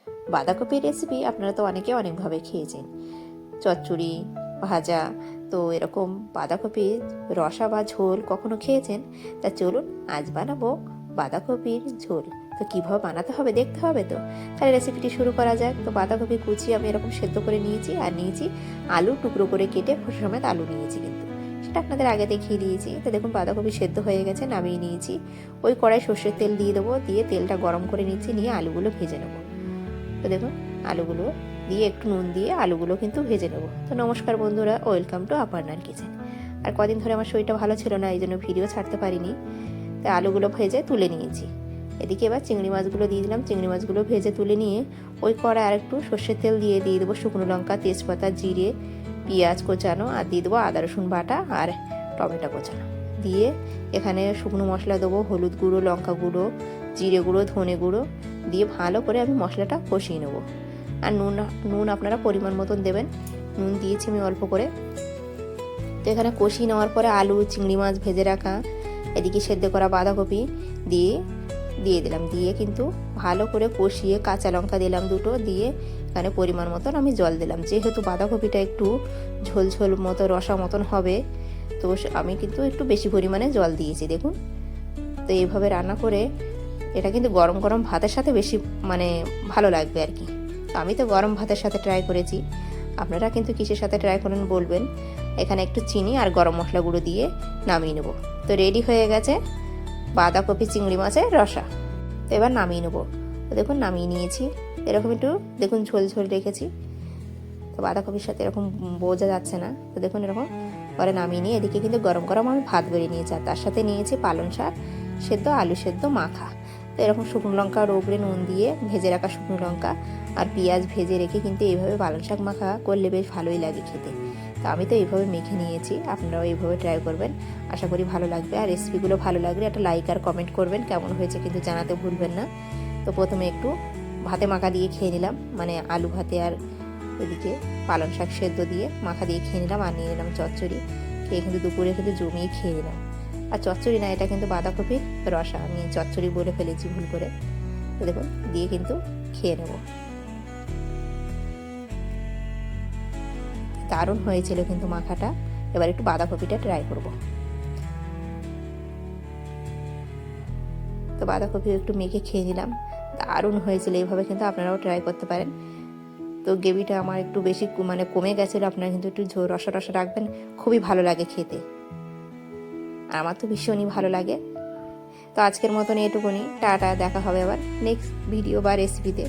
বাঁধাকপির রেসিপি আপনারা তো অনেকে অনেকভাবে খেয়েছেন, চচ্চড়ি, ভাজা। তো এরকম বাঁধাকপির রসা বা ঝোল কখনো খেয়েছেন? তা চলুন আজ বানাবো বাঁধাকপির ঝোল। তো কীভাবে বানাতে হবে দেখতে হবে তো, তাহলে রেসিপিটি শুরু করা যাক। তো বাঁধাকপি কুচি আমি এরকম সেদ্ধ করে নিয়েছি, আর নিয়েছি আলু টুকরো করে কেটে খোসা সমেত আলু নিয়েছি, কিন্তু সেটা আপনাদের আগে দেখিয়ে দিয়েছি। তো দেখুন বাঁধাকপি সেদ্ধ হয়ে গেছে, নামিয়ে নিয়েছি। ওই কড়াই সর্ষের তেল দিয়ে দেবো, দিয়ে তেলটা গরম করে নিচ্ছি, নিয়ে আলুগুলো ভেজে নেবো। তো দেখুন আলুগুলো দিয়ে একটু নুন দিয়ে আলুগুলো কিন্তু ভেজে নেবো। তো নমস্কার বন্ধুরা, ওয়েলকাম টু আপারনার কিচেন। আর কদিন ধরে আমার শরীরটা ভালো ছিল না, এই জন্য ভিডিও ছাড়তে পারিনি। তাই আলুগুলো ভেজে তুলে নিয়েছি। এদিকে এবার চিংড়ি মাছগুলো দিয়ে দিলাম। চিংড়ি মাছগুলো ভেজে তুলে নিয়ে ওই কড়াই আর একটু সর্ষের তেল দিয়ে দেবো শুকনো লঙ্কা, তেজপাতা, জিরে, পেঁয়াজ কোচানো, আর দিয়ে দেবো আদা রসুন বাটা আর টমেটো কোচানো। দিয়ে এখানে শুকনো মশলা দেবো, হলুদ গুঁড়ো, লঙ্কা গুঁড়ো, জিরে গুঁড়ো, ধনে গুঁড়ো দিয়ে ভালো করে আমি মশলাটা কষিয়ে নেবো। আর নুন আপনারা পরিমাণ মতন দেবেন, নুন দিয়েছি আমি অল্প করে। তো এখানে কষিয়ে নেওয়ার পরে আলু, চিংড়ি মাছ ভেজে রাখা, এদিকে সেদ্ধ করা বাঁধাকপি দিয়ে দিলাম। দিয়ে কিন্তু ভালো করে কষিয়ে কাঁচা লঙ্কা দিলাম দুটো, দিয়ে এখানে পরিমাণ মতন আমি জল দিলাম। যেহেতু বাঁধাকপিটা একটু ঝোল ঝোল মতো রসা মতন হবে, তো আমি কিন্তু একটু বেশি পরিমাণে জল দিয়েছি দেখুন। তো এইভাবে রান্না করে এটা কিন্তু গরম গরম ভাতের সাথে বেশি ভালো লাগবে আর কি। তো আমি তো গরম ভাতের সাথে ট্রাই করেছি, আপনারা কিন্তু কিসের সাথে ট্রাই করেন বলবেন। এখানে একটু চিনি আর গরম মশলা গুঁড়ো দিয়ে নামিয়ে নেবো। তো রেডি হয়ে গেছে বাঁধাকপি চিংড়ি মাছের রসা। তো এবার নামিয়ে নেবো। তো দেখুন নামিয়ে নিয়েছি, এরকম একটু দেখুন ঝোল ঝোল রেখেছি। তো বাঁধাকপির সাথে এরকম বোঝা যাচ্ছে না। তো দেখুন এরকম পরে নামিয়ে নিয়ে এদিকে কিন্তু গরম গরম আমি ভাত বেড়ে নিয়েছি, আর তার সাথে নিয়েছি পালং শাক সেদ্ধ, আলু সেদ্ধ মাখা। তো এরকম শুকনো লঙ্কা রোগড়ে নুন দিয়ে ভেজে রাখা শুকনো লঙ্কা আর পেঁয়াজ ভেজে রেখে কিন্তু এইভাবে পালং শাক মাখা করলে বেশ ভালোই লাগে খেতে। তো আমি তো এইভাবে মেখে নিয়েছি, আপনারাও এইভাবে ট্রাই করবেন, আশা করি ভালো লাগবে। আর রেসিপিগুলো ভালো লাগলে একটা লাইক আর কমেন্ট করবেন, কেমন হয়েছে কিন্তু জানাতে ভুলবেন না। তো প্রথমে একটু ভাতে মাখা দিয়ে খেয়ে নিলাম, আলু ভাতে আর এদিকে পালং শাক সেদ্ধ দিয়ে মাখা দিয়ে খেয়ে নিলাম। আর নিয়ে নিলাম চচ্চড়ি, খেয়ে কিন্তু দুপুরে কিন্তু জমিয়ে খেয়ে নিলাম। আর চচ্চড়ি না, এটা কিন্তু বাঁধাকপির রসা, আমি চচ্চড়ি বলে ফেলেছি ভুল করে। তো দেখুন দিয়ে কিন্তু খেয়ে নেব। দারুণ হয়েছিল কিন্তু মাখাটা। এবার একটু বাঁধাকপিটা ট্রাই করব। তো বাঁধাকপি একটু মেখে খেয়ে নিলাম, দারুণ হয়েছিল। এইভাবে কিন্তু আপনারাও ট্রাই করতে পারেন। তো গ্রেভিটা আমার একটু বেশি কমে গেছিলো, আপনারা কিন্তু একটু ঝোল রসা রসা রাখবেন, খুবই ভালো লাগে খেতে। আর আমার তো ভীষণই ভালো লাগে। তো আজকের মতন এটুকুনি, টাটা, দেখা হবে আবার নেক্সট ভিডিও বা রেসিপিতে।